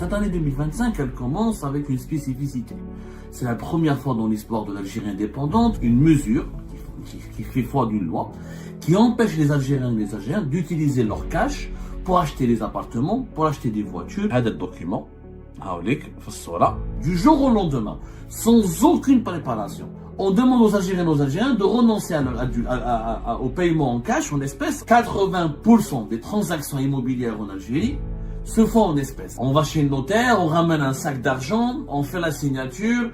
Cette année 2025, elle commence avec une spécificité. C'est la première fois dans l'histoire de l'Algérie indépendante, une mesure qui fait foi d'une loi qui empêche les Algériens et les Algériens d'utiliser leur cash pour acheter des appartements, pour acheter des voitures. هذا الدوكيمون هاوليك في الصورة. Du jour au lendemain, sans aucune préparation, on demande aux Algériens et aux Algériens de renoncer au paiement en cash, en espèces. 80% des transactions immobilières en Algérie se font en espèces. On va chez le notaire, on ramène un sac d'argent, on fait la signature,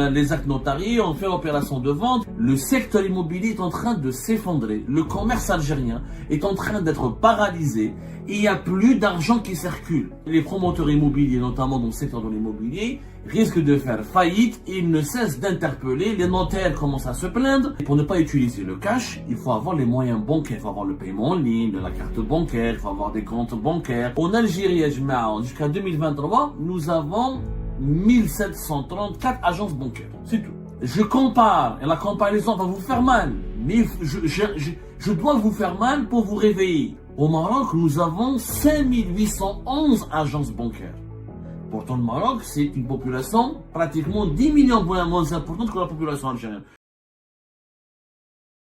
les actes notariés, on fait l'opération de vente. Le secteur immobilier est en train de s'effondrer. Le commerce algérien est en train d'être paralysé. Il n'y a plus d'argent qui circule. Les promoteurs immobiliers, notamment dans le secteur de l'immobilier, risquent de faire faillite. Ils ne cessent d'interpeller. Les notaires commencent à se plaindre. Et pour ne pas utiliser le cash, il faut avoir les moyens bancaires. Il faut avoir le paiement en ligne, la carte bancaire, il faut avoir des comptes bancaires. En Algérie, jusqu'à 2023, nous avons 1734 agences bancaires. C'est tout. Je compare, et la comparaison va vous faire mal. Mais je dois vous faire mal pour vous réveiller. Au Maroc, nous avons 5811 agences bancaires. Pourtant, le Maroc, c'est une population pratiquement 10 millions de fois moins importante que la population algérienne.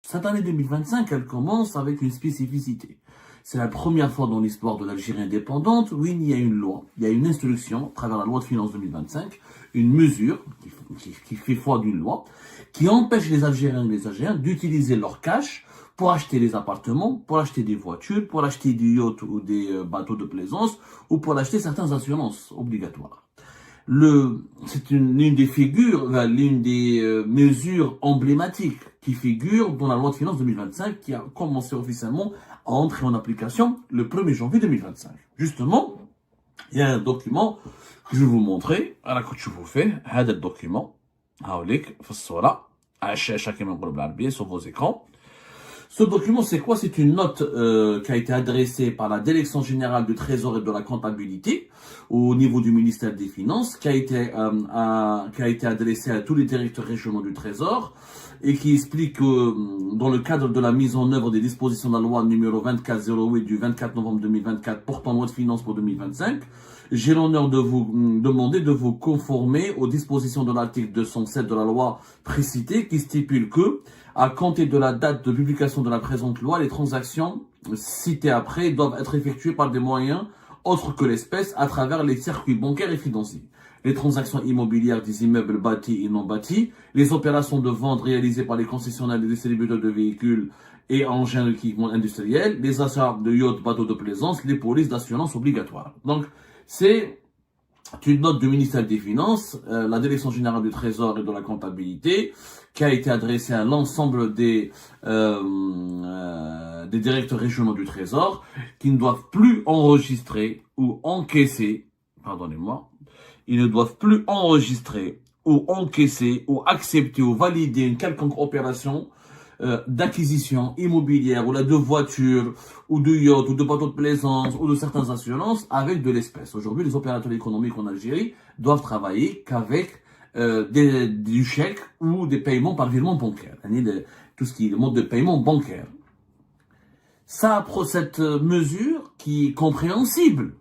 Cette année 2025, elle commence avec une spécificité. C'est la première fois dans l'histoire de l'Algérie indépendante où il y a une loi, il y a une instruction, à travers la loi de finances 2025, une mesure qui fait foi d'une loi, qui empêche les Algériens et les Algériens d'utiliser leur cash pour acheter des appartements, pour acheter des voitures, pour acheter des yachts ou des bateaux de plaisance, ou pour acheter certaines assurances obligatoires. C'est l'une des figures, l'une des mesures emblématiques qui figure dans la loi de finances 2025 qui a commencé officiellement à entrer en application le 1er janvier 2025. Justement, il y a un document que je vais vous montrer. Alors que je vous fais, هذا الدوكيمون هاوليك في الصورة على الشاشة كما نقولوا بالعربية sur vos écrans. Ce document, c'est quoi? C'est une note qui a été adressée par la Direction générale du Trésor et de la comptabilité au niveau du ministère des Finances, qui a été adressée à tous les directeurs régionaux du Trésor et qui explique que dans le cadre de la mise en œuvre des dispositions de la loi numéro 2408 du 24 novembre 2024 portant loi de finances pour 2025, j'ai l'honneur de vous demander de vous conformer aux dispositions de l'article 207 de la loi précitée qui stipule que, à compter de la date de publication de la présente loi, les transactions citées après doivent être effectuées par des moyens autres que l'espèce à travers les circuits bancaires et financiers. Les transactions immobilières des immeubles bâtis et non bâtis, les opérations de vente réalisées par les concessionnaires et les distributeurs de véhicules et engins d'équipement industriels, les achats de yachts, bateaux de plaisance, les polices d'assurance obligatoires. Donc, c'est une note du ministère des Finances, la Direction générale du Trésor et de la comptabilité, qui a été adressée à l'ensemble des directeurs régionaux du Trésor, qui ne doivent plus enregistrer ou encaisser, ils ne doivent plus enregistrer ou encaisser ou accepter ou valider une quelconque opération d'acquisition immobilière ou de voitures ou de yachts ou de bateaux de plaisance ou de certaines assurances avec de l'espèce. Aujourd'hui, les opérateurs économiques en Algérie doivent travailler qu'avec du chèque ou des paiements par virement bancaire, tout ce qui est le mode de paiement bancaire. Cette mesure qui est compréhensible,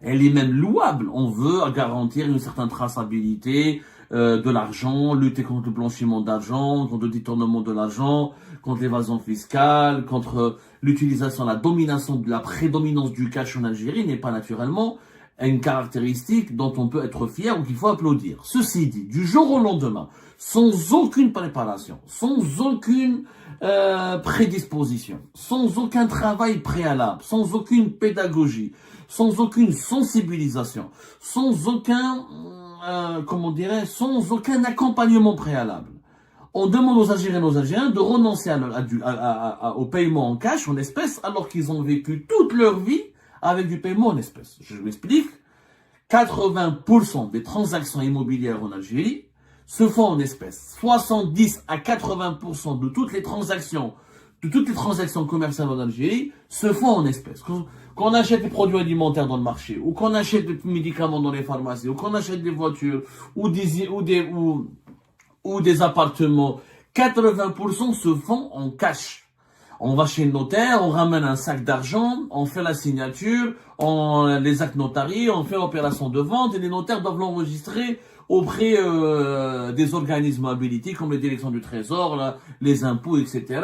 elle est même louable. On veut garantir une certaine traçabilité de l'argent, lutter contre le blanchiment d'argent, contre le détournement de l'argent, contre l'évasion fiscale, contre l'utilisation, la prédominance du cash en Algérie n'est pas naturellement une caractéristique dont on peut être fier ou qu'il faut applaudir. Ceci dit, du jour au lendemain, sans aucune préparation, sans aucune prédisposition, sans aucun travail préalable, sans aucune pédagogie, sans aucune sensibilisation, sans aucun sans aucun accompagnement préalable. On demande aux Algériens et aux Algériens de renoncer au paiement en cash, en espèces, alors qu'ils ont vécu toute leur vie avec du paiement en espèces. Je m'explique. 80% des transactions immobilières en Algérie se font en espèces. 70 à 80% de toutes les transactions commerciales en Algérie se font en espèces. Qu'on achète des produits alimentaires dans le marché, ou qu'on achète des médicaments dans les pharmacies, ou qu'on achète des voitures, ou des appartements, 80% se font en cash. On va chez le notaire, on ramène un sac d'argent, on fait la signature, les actes notariés, on fait l'opération de vente et les notaires doivent l'enregistrer auprès des organismes habilités comme les directions du trésor, les impôts, etc.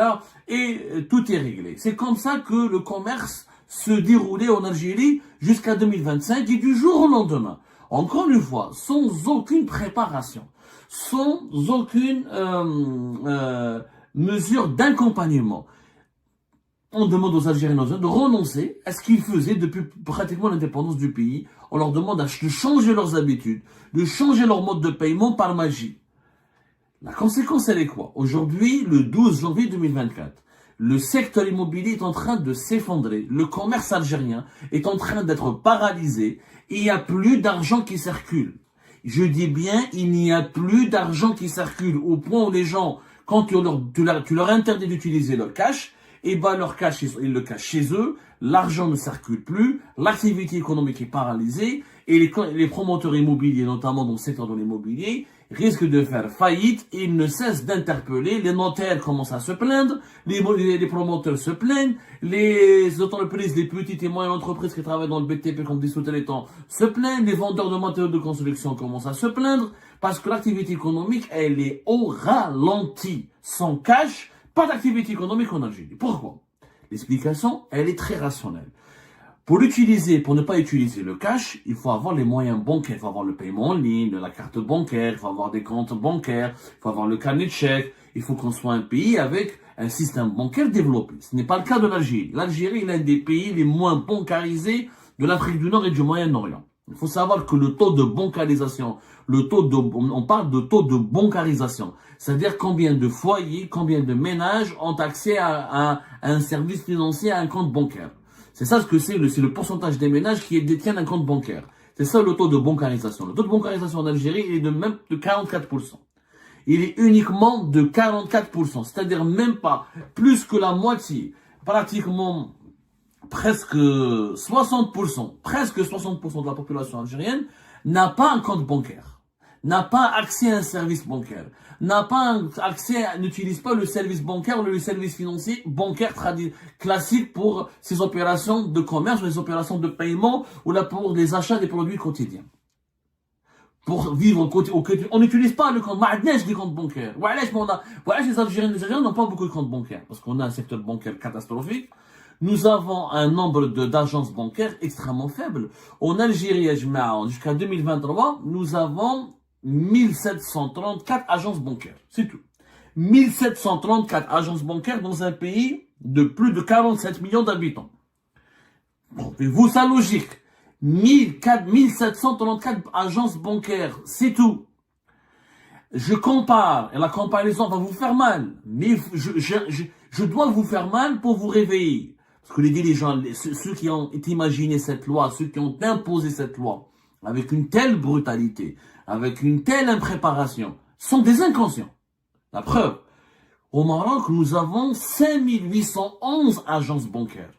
Et tout est réglé. C'est comme ça que le commerce se déroulait en Algérie jusqu'à 2025 et du jour au lendemain. Encore une fois, sans aucune préparation, sans aucune mesure d'accompagnement. On demande aux Algériens de renoncer à ce qu'ils faisaient depuis pratiquement l'indépendance du pays. On leur demande de changer leurs habitudes, de changer leur mode de paiement par magie. La conséquence, elle est quoi? Aujourd'hui, le 12 janvier 2024, le secteur immobilier est en train de s'effondrer. Le commerce algérien est en train d'être paralysé et il n'y a plus d'argent qui circule. Je dis bien, il n'y a plus d'argent qui circule au point où les gens, quand tu leur interdis d'utiliser leur cash, et ben leur cash, ils le cachent chez eux, l'argent ne circule plus, l'activité économique est paralysée, et les promoteurs immobiliers, notamment dans le secteur de l'immobilier, risquent de faire faillite, et ils ne cessent d'interpeller, les notaires commencent à se plaindre, les promoteurs se plaignent, les entreprises, les petites et moyennes entreprises qui travaillent dans le BTP, comme dit sous-traitants, se plaignent, les vendeurs de matériaux de construction commencent à se plaindre, parce que l'activité économique, elle est au ralenti, sans cash, pas d'activité économique en Algérie. Pourquoi? L'explication, elle est très rationnelle. Pour ne pas utiliser le cash, il faut avoir les moyens bancaires. Il faut avoir le paiement en ligne, la carte bancaire, il faut avoir des comptes bancaires, il faut avoir le carnet de chèques. Il faut qu'on soit un pays avec un système bancaire développé. Ce n'est pas le cas de l'Algérie. L'Algérie est l'un des pays les moins bancarisés de l'Afrique du Nord et du Moyen-Orient. Il faut savoir que le taux de bancarisation, on parle de taux de bancarisation. C'est-à-dire combien de foyers, combien de ménages ont accès à un service financier, à un compte bancaire. C'est ça ce que c'est le pourcentage des ménages qui détiennent un compte bancaire. C'est ça le taux de bancarisation. Le taux de bancarisation en Algérie, il est de même de 44%. Il est uniquement de 44%. C'est-à-dire même pas plus que la moitié. Pratiquement presque 60% de la population algérienne n'a pas un compte bancaire, n'a pas accès à un service bancaire, n'utilise pas le service bancaire ou le service financier bancaire classique pour ses opérations de commerce, les opérations de paiement ou là pour les achats des produits quotidiens. Pour vivre au quotidien, on n'utilise pas le compte, des comptes bancaires. Les Algériens n'ont pas beaucoup de comptes bancaires parce qu'on a un secteur bancaire catastrophique. Nous avons un nombre d'agences bancaires extrêmement faible. En Algérie, jusqu'à 2023, nous avons 1734 agences bancaires. C'est tout. 1734 agences bancaires dans un pays de plus de 47 millions d'habitants. Bon, vous, sa logique. 1734 agences bancaires, c'est tout. Je compare, et la comparaison va vous faire mal, mais je dois vous faire mal pour vous réveiller. Parce que les dirigeants, ceux qui ont imaginé cette loi, ceux qui ont imposé cette loi, avec une telle brutalité, avec une telle impréparation, sont des inconscients. La preuve, au Maroc, nous avons 5811 agences bancaires.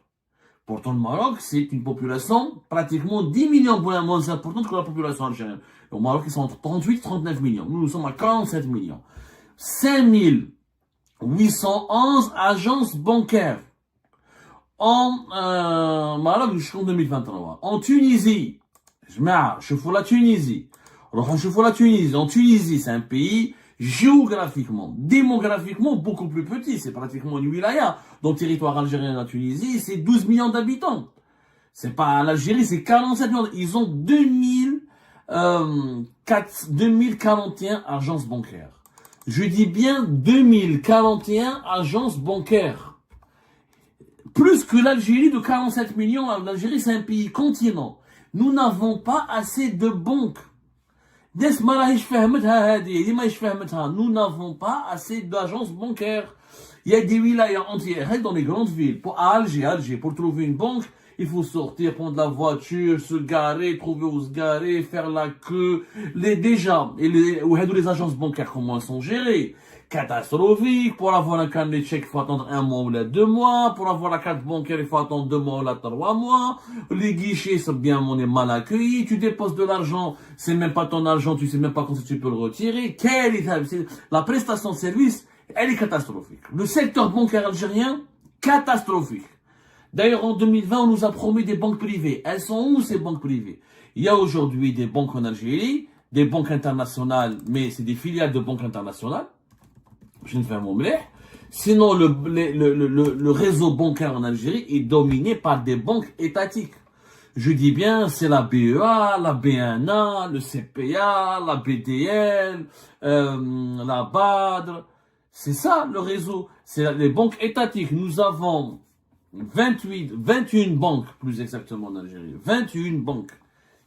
Pourtant, le Maroc, c'est une population pratiquement 10 millions moins importante que la population algérienne. Au Maroc, ils sont entre 38 et 39 millions. Nous sommes à 47 millions. 5811 agences bancaires. En Maroc jusqu'en 2023. En Tunisie, je fous la Tunisie. En Tunisie, c'est un pays géographiquement, démographiquement beaucoup plus petit. C'est pratiquement une wilaya. Dans le territoire algérien de la Tunisie, c'est 12 millions d'habitants. C'est pas l'Algérie, c'est 47 millions. Ils ont 2041 agences bancaires. Je dis bien 2041 agences bancaires. Plus que l'Algérie de 47 millions. L'Algérie, c'est un pays continent. Nous n'avons pas assez de banques. Nous n'avons pas assez d'agences bancaires. Il y a des wilayas entières dans les grandes villes. À Alger, pour trouver une banque, il faut sortir, prendre la voiture, se garer, trouver où se garer, faire la queue. Les agences bancaires, comment elles sont gérées? Catastrophique. Pour avoir un carnet de chèque, il faut attendre 1 mois ou 2 mois. Pour avoir la carte bancaire, il faut attendre 2 mois ou 3 mois. Les guichets, c'est bien, on est mal accueilli. Tu déposes de l'argent, c'est même pas ton argent, tu sais même pas quand tu peux le retirer. La prestation de service, elle est catastrophique. Le secteur bancaire algérien catastrophique. D'ailleurs, en 2020, on nous a promis des banques privées. Elles sont où ces banques privées? Il y a aujourd'hui des banques en Algérie, des banques internationales, mais c'est des filiales de banques internationales. Je ne fais mon blé. Sinon, le réseau bancaire en Algérie est dominé par des banques étatiques. Je dis bien, c'est la BEA, la BNA, le CPA, la BDL, la BADR. C'est ça le réseau. C'est les banques étatiques. Nous avons 21 banques, plus exactement en Algérie. 21 banques.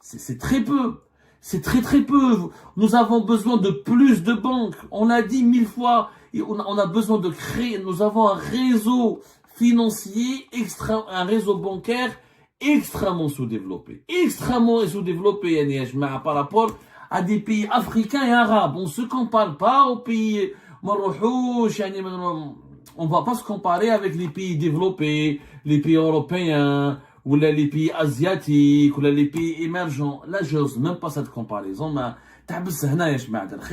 C'est très peu. C'est très très peu. Nous avons besoin de plus de banques. On l'a dit 1000 fois. On a besoin de créer. Nous avons un réseau financier, un réseau bancaire extrêmement sous-développé. Extrêmement sous-développé, par rapport à des pays africains et arabes. On ne se compare pas aux pays maroujous. On ne va pas se comparer avec les pays développés, les pays européens, ou les pays asiatiques, ou les pays émergents. Là, je n'ose même pas cette comparaison, mais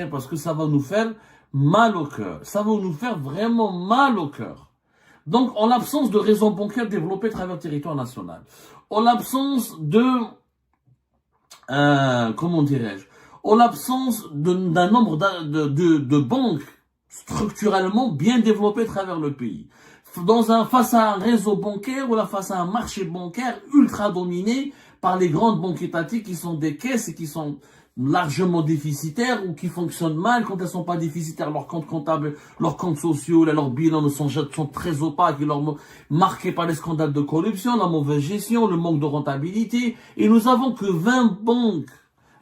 parce que ça va nous faire mal au cœur. Ça va nous faire vraiment mal au cœur. Donc, en l'absence de réseau bancaire développé à travers le territoire national, en l'absence de, comment dirais-je, en l'absence d'un nombre de banques structurellement bien développées à travers le pays, face à un réseau bancaire ou face à un marché bancaire ultra dominé par les grandes banques étatiques qui sont des caisses et qui sont largement déficitaires ou qui fonctionnent mal. Quand elles sont pas déficitaires, leurs comptes comptables, leurs comptes sociaux, leurs bilans sont très opaques, marqués par les scandales de corruption, la mauvaise gestion, le manque de rentabilité. Et nous avons que 20 banques,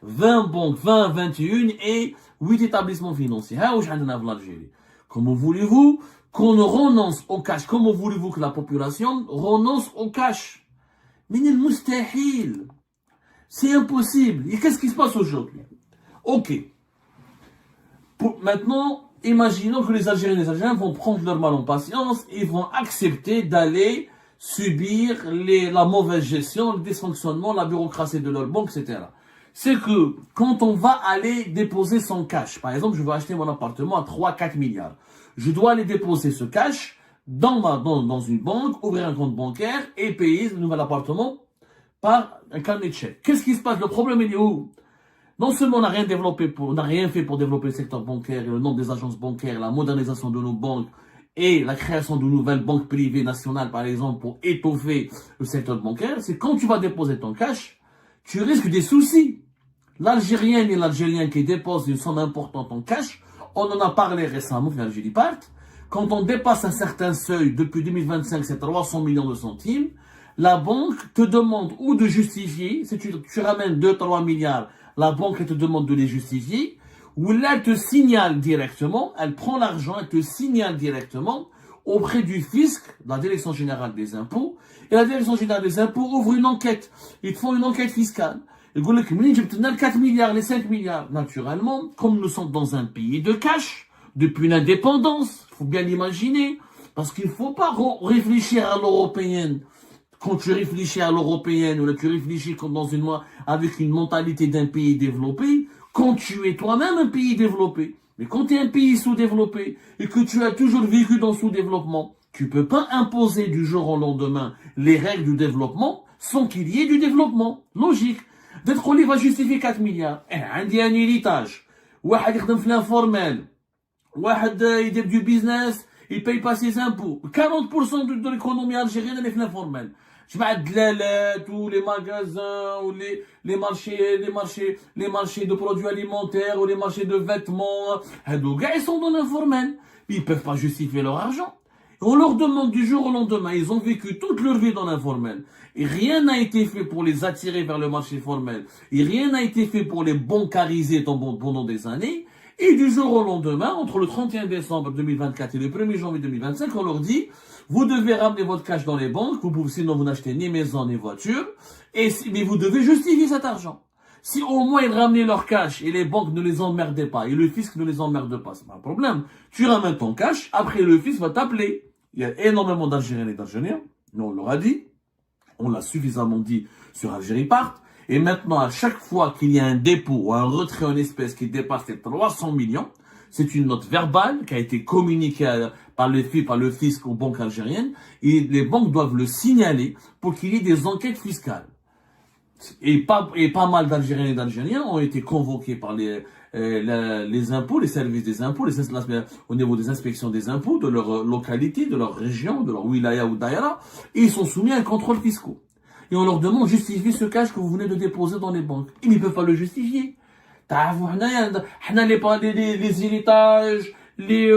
21 et 8 établissements financiers. Comment voulez-vous qu'on renonce au cash? Comment voulez-vous que la population renonce au cash? Mais mustahil. C'est impossible. Et qu'est-ce qui se passe aujourd'hui? Ok. Maintenant, imaginons que les Algériens et les Algériens vont prendre leur mal en patience et vont accepter d'aller subir la mauvaise gestion, le dysfonctionnement, la bureaucratie de leur banque, etc. C'est que quand on va aller déposer son cash, par exemple, je veux acheter mon appartement à 3-4 milliards, je dois aller déposer ce cash dans une banque, ouvrir un compte bancaire et payer ce nouvel appartement par un carnet de chèques. Qu'est-ce qui se passe? Le problème il est où? Non seulement on n'a rien fait pour développer le secteur bancaire et le nombre des agences bancaires, la modernisation de nos banques et la création de nouvelles banques privées nationales, par exemple, pour étoffer le secteur bancaire, c'est quand tu vas déposer ton cash, tu risques des soucis. L'Algérienne et l'Algérien qui déposent une somme importante en cash, on en a parlé récemment, l'Algérie part, quand on dépasse un certain seuil, depuis 2025, c'est 300 millions de centimes, la banque te demande ou de justifier, si tu ramènes 2-3 milliards, la banque elle te demande de les justifier, ou là elle te signale directement, elle prend l'argent, elle te signale directement auprès du fisc, la Direction Générale des Impôts, et la Direction Générale des Impôts ouvre une enquête. Ils te font une enquête fiscale. Ils disent, les 4 milliards, les 5 milliards. Naturellement, comme nous sommes dans un pays de cash, depuis l'indépendance, il faut bien l'imaginer, parce qu'il ne faut pas réfléchir à l'européenne. Quand tu réfléchis à l'européenne, ou là tu réfléchis comme avec une mentalité d'un pays développé, quand tu es toi-même un pays développé, mais quand tu es un pays sous-développé, et que tu as toujours vécu dans le sous-développement, tu peux pas imposer du jour au lendemain les règles du développement sans qu'il y ait du développement. Logique. D'être qu'on va justifier 4 milliards. Un héritage. واحد يخدم في l'informel. واحد يدير du business, il paye pas ses impôts. 40% de l'économie algérienne elle est في l'informel. جماعة الدلالات ou les magasins ou les marchés de produits alimentaires ou les marchés de vêtements, ils sont dans l'informel. Ils peuvent pas justifier leur argent. On leur demande du jour au lendemain, ils ont vécu toute leur vie dans l'informel. Et rien n'a été fait pour les attirer vers le marché formel. Et rien n'a été fait pour les bancariser pendant des années. Et du jour au lendemain, entre le 31 décembre 2024 et le 1er janvier 2025, on leur dit, vous devez ramener votre cash dans les banques, sinon vous n'achetez ni maison ni voiture, mais vous devez justifier cet argent. Si au moins ils ramenaient leur cash et les banques ne les emmerdaient pas, et le fisc ne les emmerde pas, c'est pas un problème. Tu ramènes ton cash, après le fisc va t'appeler. Il y a énormément d'Algériens et d'Algériens, nous on leur a dit, on l'a suffisamment dit sur Algérie Part, et maintenant à chaque fois qu'il y a un dépôt ou un retrait en espèces qui dépasse les 300 millions, C'est une note verbale qui a été communiquée par le fisc aux banques algériennes et les banques doivent le signaler pour qu'il y ait des enquêtes fiscales. Et pas mal d'Algériens et d'Algériens ont été convoqués par les impôts, les services des impôts, au niveau des inspections des impôts, de leur localité, de leur région, de leur wilaya ou daïra, et ils sont soumis à un contrôle fiscal. Et on leur demande de justifier ce cash que vous venez de déposer dans les banques. Ils ne peuvent pas le justifier. Les héritages, les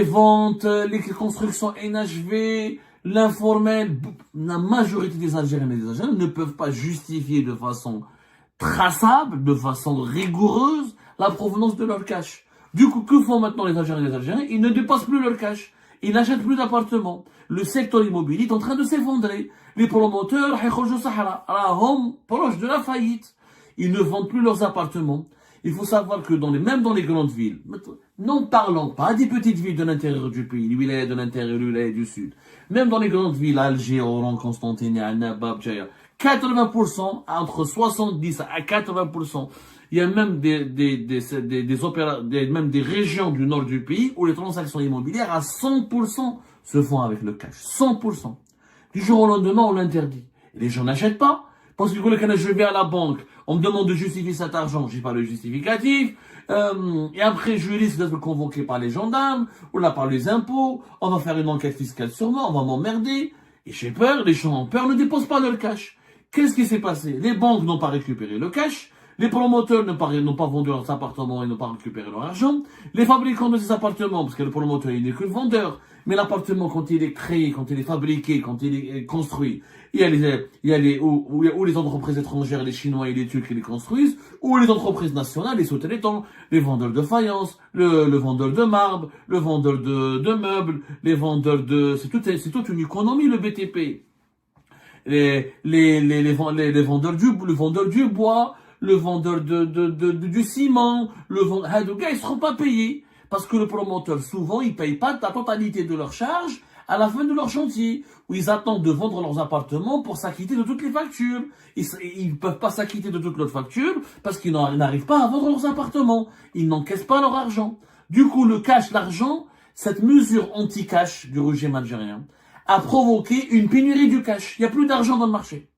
ventes, les constructions inachevées, l'informel, la majorité des Algériens et des Algériens ne peuvent pas justifier de façon traçable, de façon rigoureuse, la provenance de leur cash. Du coup, que font maintenant les Algériens et les Algériens? Ils ne dépassent plus leur cash. Ils n'achètent plus d'appartements. Le secteur immobilier est en train de s'effondrer. Les promoteurs, proches de la faillite. Ils ne vendent plus leurs appartements. Il faut savoir que même dans les grandes villes, non parlons pas des petites villes de l'intérieur du pays, les wilayas de l'intérieur, les wilayas du sud, même dans les grandes villes, Alger, Oran, Constantinople, Annaba, Bjaya, 80%, entre 70 à 80%, il y a même même des régions du nord du pays où les transactions immobilières à 100% se font avec le cash. 100%. Du jour au lendemain, on l'interdit. Et les gens n'achètent pas. Parce que quand je vais à la banque, on me demande de justifier cet argent, j'ai pas le justificatif, et après je risque d'être convoqué par les gendarmes, ou là par les impôts, on va faire une enquête fiscale sur moi, on va m'emmerder, et j'ai peur, les gens ont peur, ne déposent pas leur cash. Qu'est-ce qui s'est passé? Les banques n'ont pas récupéré le cash, les promoteurs n'ont pas vendu leurs appartements et n'ont pas récupéré leur argent, les fabricants de ces appartements, parce que le promoteur il n'est que le vendeur, mais l'appartement quand il est créé, quand il est fabriqué, quand il est construit, où les entreprises étrangères, les Chinois et les Turcs qui les construisent, ou les entreprises nationales, les sous-traitants, les vendeurs de faïence, le vendeur de marbre, le vendeur de meubles, les vendeurs c'est toute une économie, le BTP. Le vendeur du bois, le vendeur du ciment, les gars, ils seront pas payés. Parce que le promoteur, souvent, ils payent pas la totalité de leur charge à la fin de leur chantier, où ils attendent de vendre leurs appartements pour s'acquitter de toutes les factures. Ils peuvent pas s'acquitter de toutes leurs factures parce qu'ils n'arrivent pas à vendre leurs appartements. Ils n'encaissent pas leur argent. Du coup, le cash, l'argent, cette mesure anti-cash du régime algérien a provoqué une pénurie du cash. Il n'y a plus d'argent dans le marché.